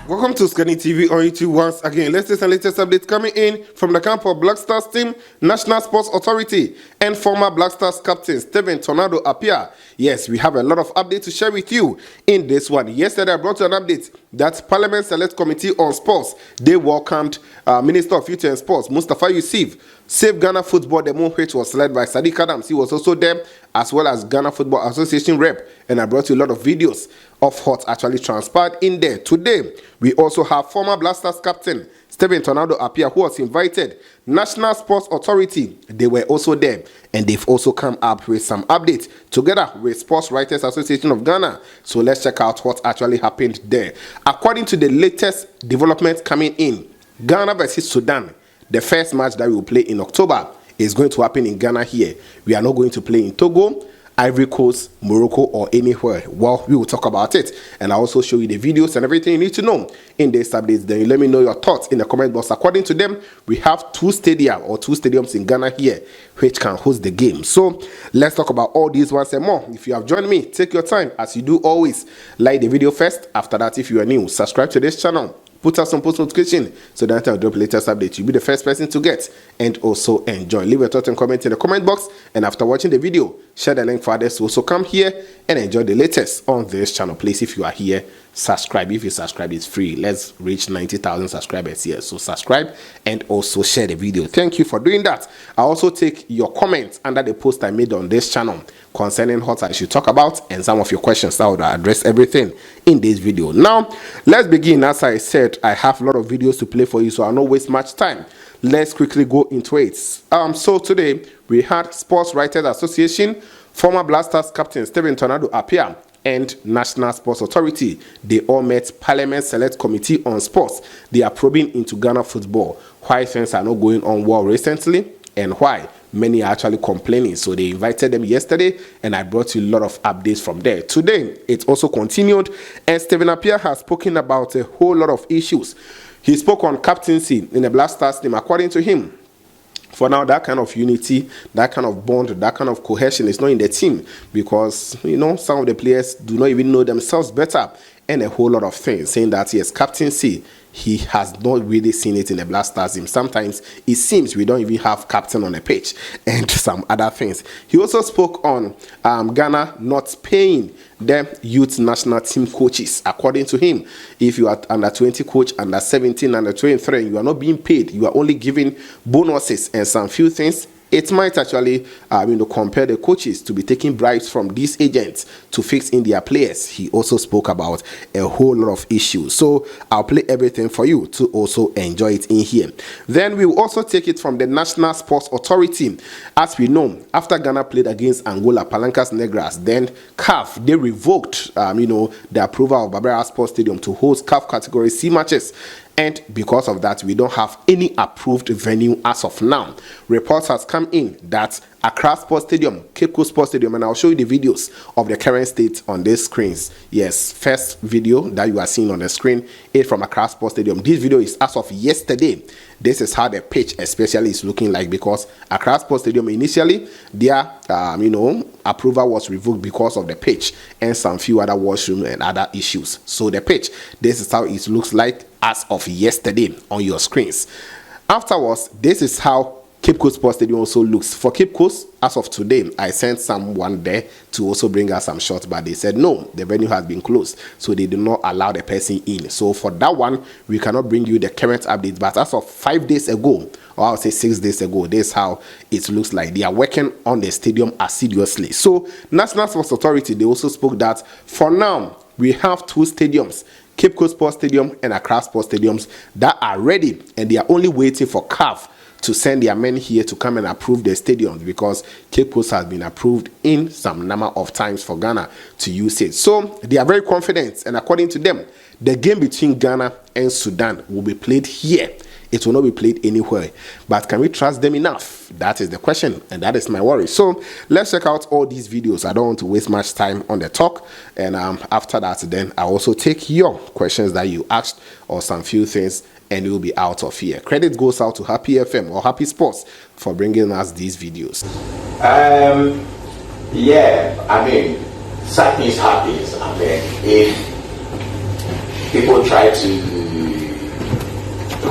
Welcome to OSIKANI TV on YouTube once again. Latest updates coming in from the camp of Black Stars team, National Sports Authority, and former Black Stars captain Stephen Tornado Appiah. Yes, we have a lot of updates to share with you in this one. Yesterday, I brought you an update that Parliament Select Committee on Sports, they welcomed Minister of Youth and Sports, Mustafa Yusuf. Save Ghana Football Demo, which was led by Sadiq Adams. He was also there, as well as Ghana Football Association rep. And I brought you a lot of videos of what actually transpired in there. Today, we also have former Black Stars captain Stephen Tornado Appiah, who was invited. National Sports Authority, they were also there. And they've also come up with some updates together with Sports Writers Association of Ghana. So let's check out what actually happened there. According to the latest developments coming in, Ghana versus Sudan, the first match that we will play in October is going to happen in Ghana here. We are not going to play in Togo, Ivory Coast, Morocco, or anywhere. Well, we will talk about it. And I'll also show you the videos and everything you need to know in these updates. Then you let me know your thoughts in the comment box. According to them, we have two stadiums in Ghana here which can host the game. So let's talk about all these ones and more. If you have joined me, take your time as you do always. Like the video first. After that, if you are new, subscribe to this channel. Put us on post notification so that I'll drop the latest update. You'll be the first person to get and also enjoy. Leave a thought and comment in the comment box. And after watching the video, share the link for others to also come here and enjoy the latest on this channel. Please, if you are here, subscribe. If you subscribe, it's free. Let's reach 90,000 subscribers here. So subscribe and also share the video. Thank you for doing that. I also take your comments under the post I made on this channel concerning what I should talk about and some of your questions. I would address everything in this video. Now, let's begin. As I said, I have a lot of videos to play for you, so I'll not waste much time. Let's quickly go into it. So today, we had Sports Writers Association, former Black Stars captain Stephen Tornado Appiah, and National Sports Authority. They all met Parliament Select Committee on Sports. They are probing into Ghana football, why things are not going on well recently, and why many are actually complaining. So they invited them yesterday, and I brought you a lot of updates from there. Today, it also continued, and Stephen Appiah has spoken about a whole lot of issues. He spoke on captaincy in the Black Stars team. According to him, for now, that kind of unity, that kind of bond, that kind of cohesion is not in the team because, you know, some of the players do not even know themselves better and a whole lot of things, saying that, yes, captaincy, he has not really seen it in the Black Stars team. Sometimes it seems we don't even have captain on the pitch and some other things. He also spoke on Ghana not paying the youth national team coaches. According to him, if you are under 20 coach, under 17, under 23, you are not being paid. You are only giving bonuses and some few things. It might actually compare the coaches to be taking bribes from these agents to fix in their players. He also spoke about a whole lot of issues. So I'll play everything for you to also enjoy it in here. Then we will also take it from the National Sports Authority. As we know, after Ghana played against Angola, Palancas Negras, then CAF, they revoked the approval of Barbera Sports Stadium to host CAF Category C matches. And because of that, we don't have any approved venue as of now. Reports has come in that Accra Sports Stadium, Cape Coast Sports Stadium, and I'll show you the videos of the current state on these screens. Yes, first video that you are seeing on the screen is from Accra Sports Stadium. This video is as of yesterday. This is how the pitch especially is looking like because Accra Sports Stadium initially, their approval was revoked because of the pitch and some few other washroom and other issues. So the pitch, this is how it looks like as of yesterday on your screens. Afterwards, this is how Cape Coast Sports Stadium also looks. For Cape Coast, as of today, I sent someone there to also bring us some shots, but they said no, the venue has been closed, so they did not allow the person in. So for that one, we cannot bring you the current updates, but as of 5 days ago, or I'll say 6 days ago, this is how it looks like. They are working on the stadium assiduously. So National Sports Authority, they also spoke that for now, we have two stadiums, Cape Coast Sports Stadium and Accra Sports Stadiums, that are ready, and they are only waiting for CAF to send their men here to come and approve the stadiums because Cape Coast has been approved in some number of times for Ghana to use it. So they are very confident, and according to them, the game between Ghana and Sudan will be played here. It will not be played anywhere. But can we trust them enough? That is the question, and that is my worry. So let's check out all these videos. I don't want to waste much time on the talk, and after that, then I also take your questions that you asked or some few things, and we'll be out of here. Credit goes out to Happy FM or Happy Sports for bringing us these videos. Yeah, I mean, such things happens. I mean, if people try to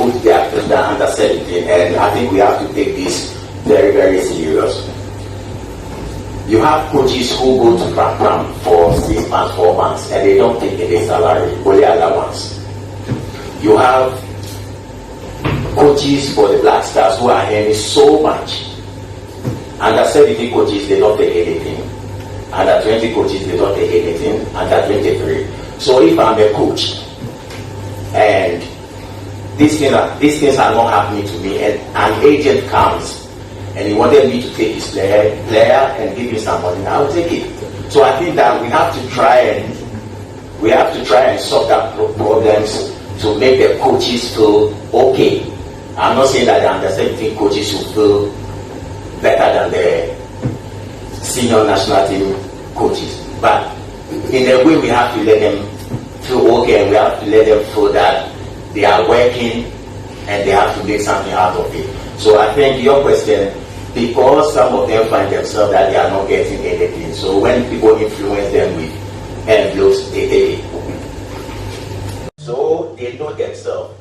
coach the under 17, and I think we have to take this very, very serious. You have coaches who go to Pram for 6 months, 4 months, and they don't take any salary, only allowance. You have coaches for the Black Stars who are earning so much. Under 17 coaches, they don't take anything. Under 20 coaches, they don't take anything. Under 23. So if I'm a coach, and these things are not happening to me, and an agent comes and he wanted me to take his player and give me some money, I will take it. So I think that we have to try and solve that problems to make the coaches feel okay. I'm not saying that the under 17 coaches should feel better than the senior national team coaches, but in a way we have to let them feel okay, and we have to let them feel that they are working and they have to make something out of it. So I think your question, because some of them find themselves that they are not getting anything, so when people influence them with envelopes, they take it. So they know themselves.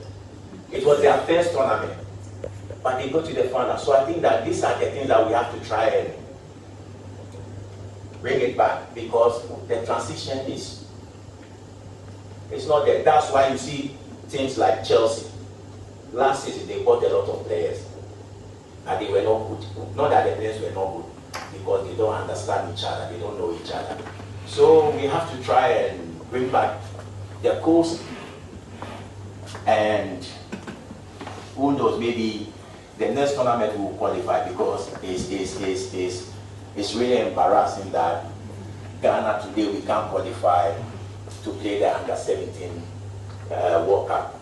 It was their first tournament, but they go to the final. So I think that these are the things that we have to try and bring it back, because the transition is, it's not there. That's why you see teams like Chelsea. Last season they bought a lot of players, and they were not good. Not that the players were not good, because they don't understand each other, they don't know each other. So we have to try and bring back the coach, and who knows, maybe the next tournament will qualify, because it's really embarrassing that Ghana today we can't qualify to play the under 17 World Cup.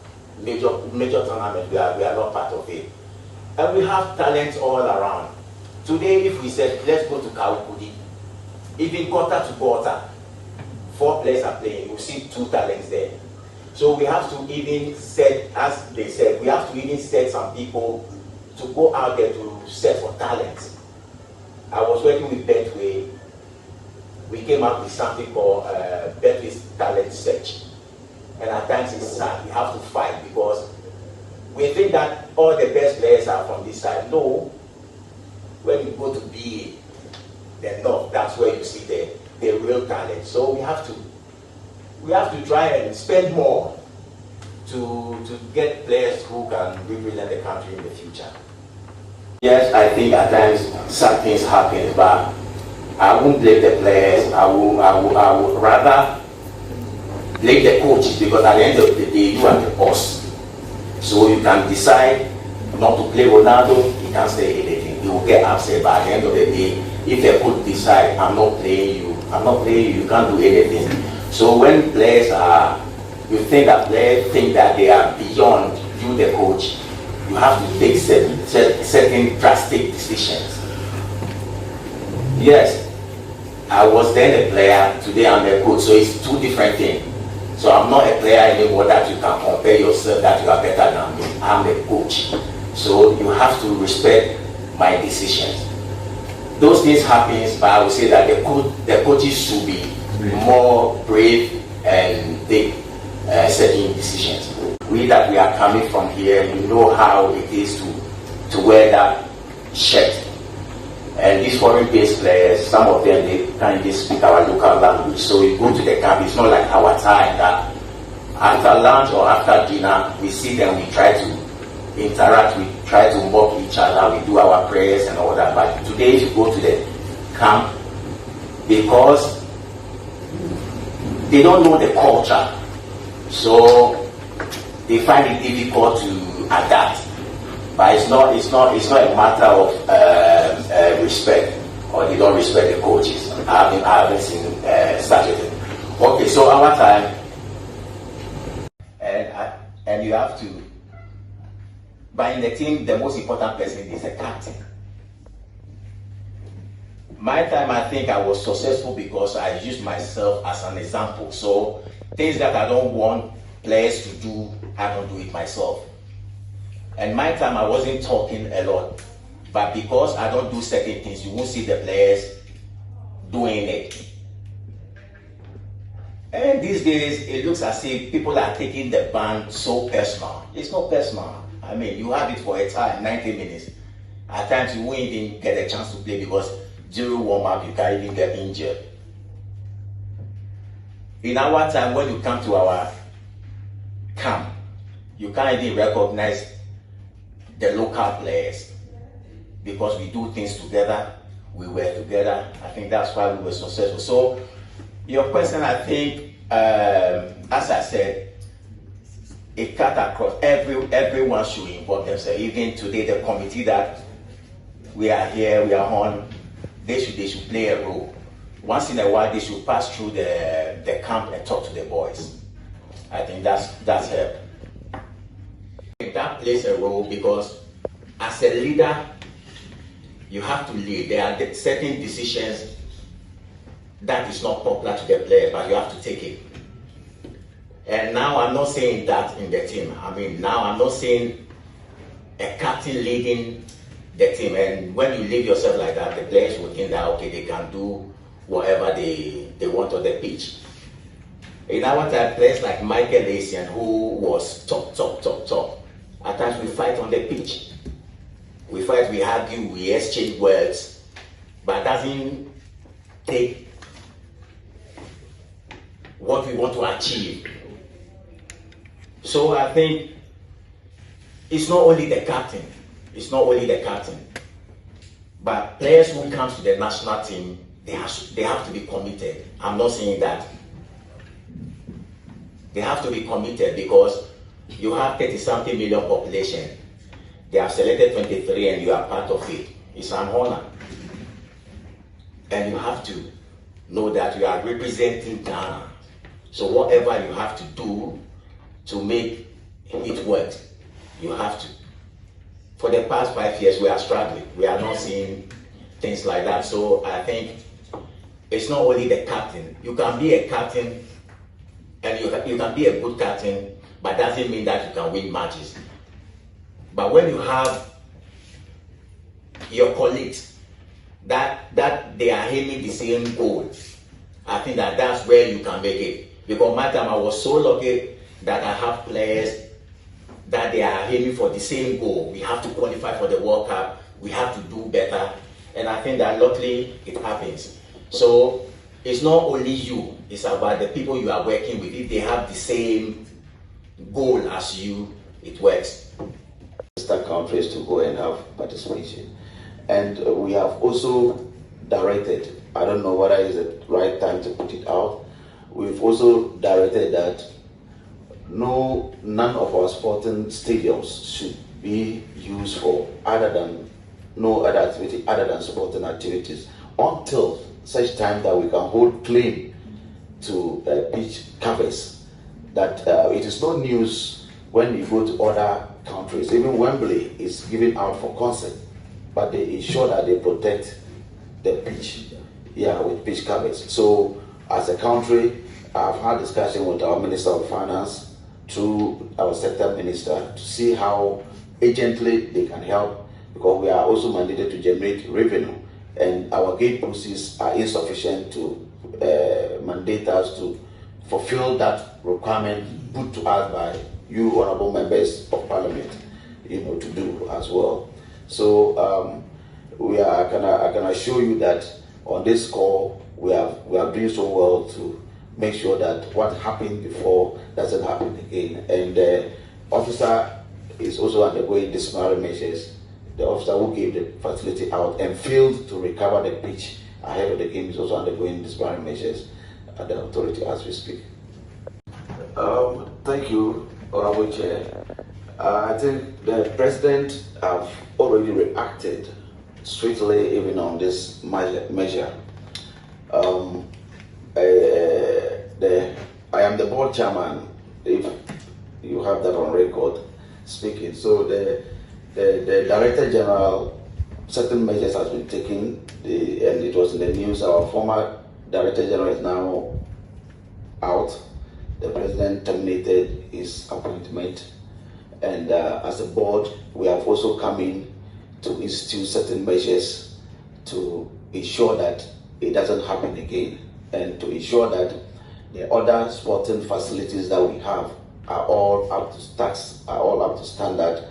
Major tournament, we are not part of it. And we have talents all around. Today, if we said, let's go to Kawukudi, even quarter to quarter, 4 players are playing, you see 2 talents there. So we have to even set, as they said, we have to even set some people to go out there to search for talents. I was working with Betway. We came up with something called Betway's Talent Search. And at times it's sad, we have to fight, because we think that all the best players are from this side. No. When you go to BA, the North, that's where you see the real talent. So we have to try and spend more to get players who can represent the country in the future. Yes, I think at times some things happen, but I won't blame the players. I would rather blame the coaches, because at the end of the day, you are the boss. So you can decide not to play Ronaldo, he can't say anything. He will get upset, but at the end of the day, if the coach decide, I'm not playing you, you can't do anything. So when players are, you think that players think that they are beyond you, the coach, you have to take certain drastic decisions. Yes, I was then a player, today I'm a coach, so it's 2 different things. So I'm not a player anymore that you can compare yourself that you are better than me. I'm a coach. So you have to respect my decisions. Those things happen, but I would say that the coaches should be more brave and take certain decisions. We that we are coming from here, you know how it is to wear that shirt. And these foreign-based players, some of them, they can't even speak our local language. So we go to the camp, it's not like our time that after lunch or after dinner, we sit them, we try to interact, we try to mock each other, we do our prayers and all that. But today, if you go to the camp, because they don't know the culture, so they find it difficult to adapt. But it's not a matter of respect, or they don't respect the coaches. I haven't seen such a thing. Okay, so our time, and you have to. But in the team, the most important person is a captain. My time, I think I was successful because I used myself as an example. So things that I don't want players to do, I don't do it myself. And my time, I wasn't talking a lot. But because I don't do certain things, you won't see the players doing it. And these days, it looks as if people are taking the ban so personal. It's not personal. I mean, you have it for a time, 90 minutes. At times you won't even get a chance to play because during warm-up you can even get injured. In our time, when you come to our camp, you can't even recognize the local players because we do things together, we work together. I think that's why we were successful. So your question, I think, as I said, it cut across. Everyone should involve themselves. Even today, the committee that we are here, we are on, they should play a role. Once in a while, they should pass through the camp and talk to the boys. I think that's help. That plays a role because as a leader, you have to lead. There are certain decisions that is not popular to the player, but you have to take it. And now I'm not saying that in the team. I mean, now I'm not saying a captain leading the team. And when you leave yourself like that, the players will think that, okay, they can do whatever they want on the pitch. In our time, players like Michael Asian, who was top. At times we fight on the pitch. We fight, we argue, we exchange words, but it doesn't take what we want to achieve. So I think it's not only the captain, but players who come to the national team, they have to be committed. I'm not saying that. They have to be committed because you have 30-something million population. They have selected 23 and you are part of it. It's an honor. And you have to know that you are representing Ghana. So whatever you have to do to make it work, you have to. For the past 5 years, we are struggling. We are not seeing things like that. So I think it's not only the captain. You can be a captain and you can be a good captain, but doesn't mean that you can win matches. But when you have your colleagues that they are aiming the same goal, I think that's where you can make it. Because my time I was so lucky that I have players that they are aiming for the same goal. We have to qualify for the World Cup. We have to do better. And I think that luckily it happens. So it's not only you, it's about the people you are working with. If they have the same goal as you, it works. Countries to go and have participation. And we have also directed, I don't know whether it's the right time to put it out, we've also directed that none of our sporting stadiums should be used for no other activity other than sporting activities until such time that we can hold claim to pitch covers. That it is no news when you go to other countries. Even Wembley is given out for concert, but they ensure that they protect the pitch, with pitch covers. So as a country, I've had discussion with our Minister of Finance through our sector minister to see how urgently they can help, because we are also mandated to generate revenue, and our gate proceeds are insufficient to mandate us to fulfill that requirement put to us by you honorable members of parliament, to do as well. So I can assure you that on this call we are doing so well to make sure that what happened before doesn't happen again. And the officer is also undergoing disciplinary measures. The officer who gave the facility out and failed to recover the pitch ahead of the game is also undergoing disciplinary measures at the authority as we speak. Thank you, Honorable Chair. I think the President have already reacted swiftly even on this measure. I am the board chairman, if you have that on record, speaking. So the Director General, certain measures has been taken, and it was in the news. Our former Director General is now out. The President terminated his appointment, and as a board, we have also come in to institute certain measures to ensure that it doesn't happen again, and to ensure that the other sporting facilities that we have are all up to standard,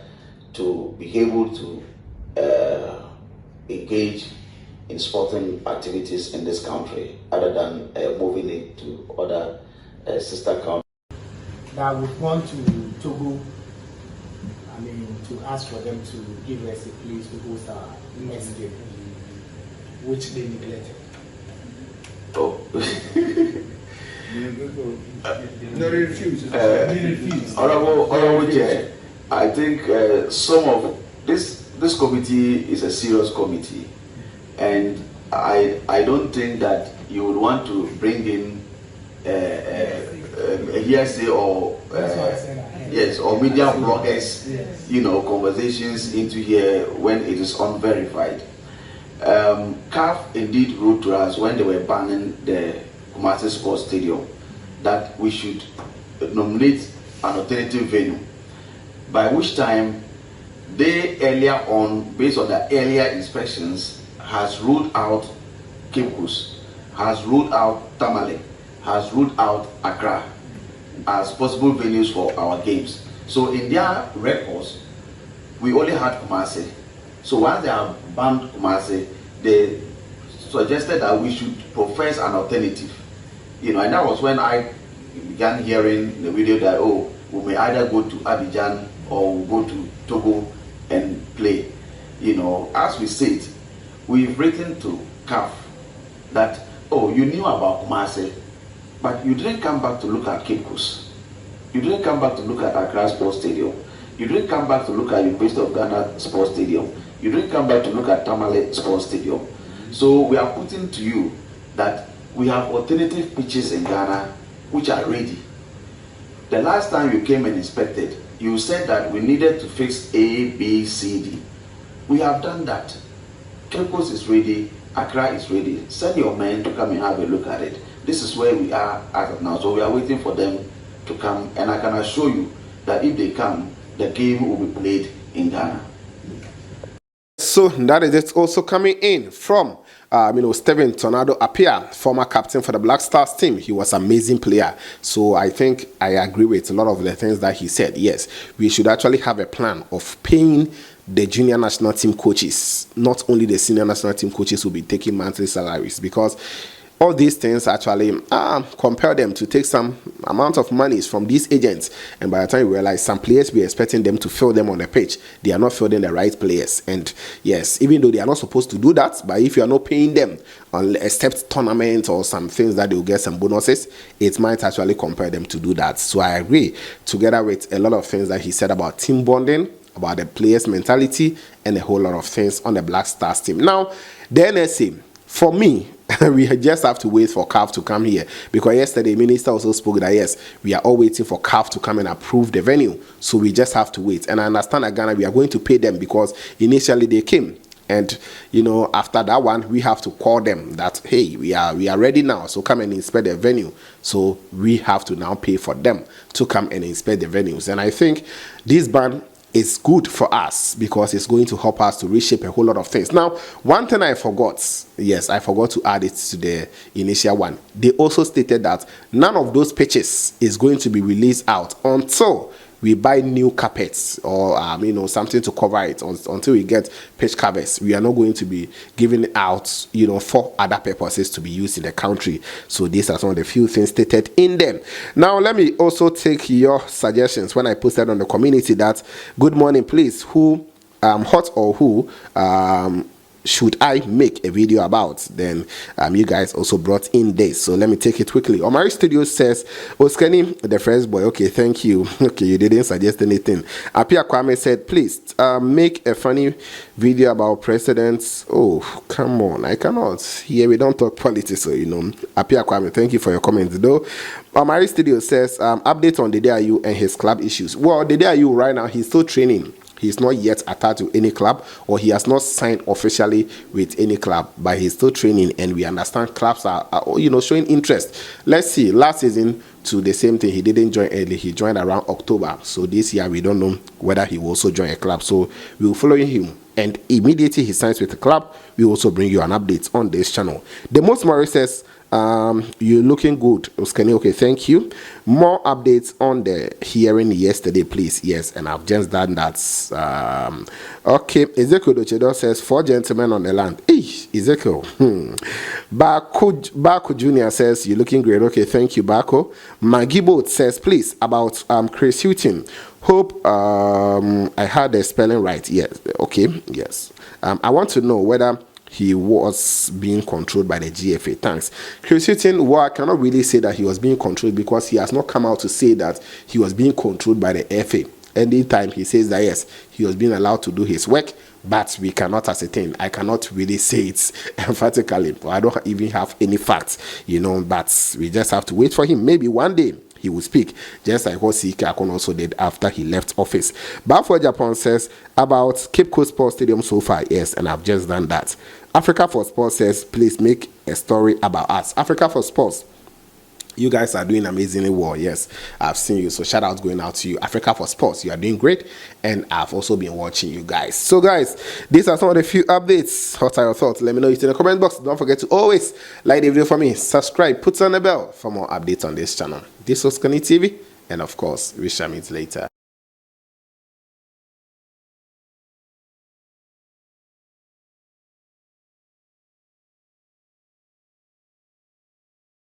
to be able to engage in sporting activities in this country, other than moving it to other sister countries. That would want to Togo, to ask for them to give us a place to host our next game, which they neglected. Oh. No, they refused. They refused. Honorable Chair, I think some of this committee is a serious committee, and I don't think that you would want to bring in a hearsay or yes, or media bloggers, conversations into here when it is unverified. CAF indeed wrote to us when they were banning the Kumasi Sports Stadium that we should nominate an alternative venue, by which time they earlier on, based on the earlier inspections, has ruled out Cape Coast, has ruled out Tamale, has ruled out Accra as possible venues for our games. So in their records, we only had Kumasi. So once they have banned Kumasi, they suggested that we should profess an alternative. And that was when I began hearing the video that, we may either go to Abidjan or we'll go to Togo and play. As we said, we've written to CAF that, you knew about Kumasi, but you didn't come back to look at Cape Coast. You didn't come back to look at Accra Sports Stadium. You didn't come back to look at University of Ghana Sports Stadium. You didn't come back to look at Tamale Sports Stadium. So we are putting to you that we have alternative pitches in Ghana which are ready. The last time you came and inspected, you said that we needed to fix A, B, C, D. We have done that. Cape Coast is ready, Accra is ready. Send your men to come and have a look at it. This is where we are as of now. So we are waiting for them to come, and I can assure you that if they come, the game will be played in Ghana. So that is it, also coming in from Stephen Tornado Appiah, former captain for the Black Stars team. He was an amazing player. So I think I agree with a lot of the things that he said. Yes, we should actually have a plan of paying the junior national team coaches. Not only the senior national team coaches will be taking monthly salaries, because all these things actually compel them to take some amount of monies from these agents, and by the time you realize some players, we're expecting them to fill them on the pitch, they are not filling the right players. And yes, even though they are not supposed to do that, but if you are not paying them, except tournaments or some things that they will get some bonuses, it might actually compel them to do that. So I agree, together with a lot of things that he said about team bonding, about the players' mentality, and a whole lot of things on the Black Stars team. Now, the NSA, for me, we just have to wait for CAF to come here, because yesterday minister also spoke that yes, we are all waiting for CAF to come and approve the venue, so we just have to wait. And I understand that Ghana, we are going to pay them because initially they came, and after that one we have to call them that, hey, we are ready now, so come and inspect the venue. So we have to now pay for them to come and inspect the venues. And I think this ban is good for us because it's going to help us to reshape a whole lot of things. Now, one thing I forgot, yes, I forgot to add it to the initial one. They also stated that none of those pitches is going to be released out until we buy new carpets or something to cover it. Until we get pitch covers, we are not going to be giving it out for other purposes to be used in the country. So these are some of the few things stated in them. Now let me also take your suggestions. When I posted on the community that good morning, please, who hot or who should I make a video about? Then you guys also brought in this, so let me take it quickly. Omari Studio says, OSIKANI, the first boy. Okay, thank you. Okay, you didn't suggest anything. Appiah Kwame said, please make a funny video about presidents. Oh, come on, I cannot. Here we don't talk politics, so Appiah Kwame, thank you for your comments though. Omari Studio says, update on Dedeayu and his club issues. Well, Dedeayu right now, he's still training. He's not yet attached to any club, or he has not signed officially with any club, but he's still training, and we understand clubs are showing interest. Let's see, last season to the same thing, he didn't join early, he joined around October. So this year we don't know whether he will also join a club, so we will follow him, and immediately he signs with the club, we also bring you an update on this channel. The most Murray says, You're looking good, OSIKANI. Okay, thank you. More updates on the hearing yesterday, please. Yes, and I've just done that. Okay, Ezekiel Dochedo says 4 gentlemen on the land. Ezekiel. Bako Jr. says you're looking great. Okay, thank you, Bako. Magibo says please about Chris Hutton. Hope I had the spelling right. Yes. Okay. Yes. I want to know whether he was being controlled by the GFA. Thanks. Chris Hutton, well, I cannot really say that he was being controlled because he has not come out to say that he was being controlled by the FA. Anytime he says that yes, he was being allowed to do his work, but we cannot ascertain. I cannot really say it emphatically. I don't even have any facts, but we just have to wait for him. Maybe one day he will speak, just like what OSIKANI also did after he left office. Balfour Japan says about Cape Coast Sports Stadium so far. Yes, and I've just done that. Africa for Sports says, please make a story about us. Africa for Sports, you guys are doing amazingly well. Yes, I've seen you. So shout out going out to you. Africa for Sports, you are doing great. And I've also been watching you guys. So guys, these are some of the few updates. What are your thoughts? Let me know it in the comment box. Don't forget to always like the video for me, subscribe, put on the bell for more updates on this channel. This was OSIKANI TV. And of course, we shall meet later.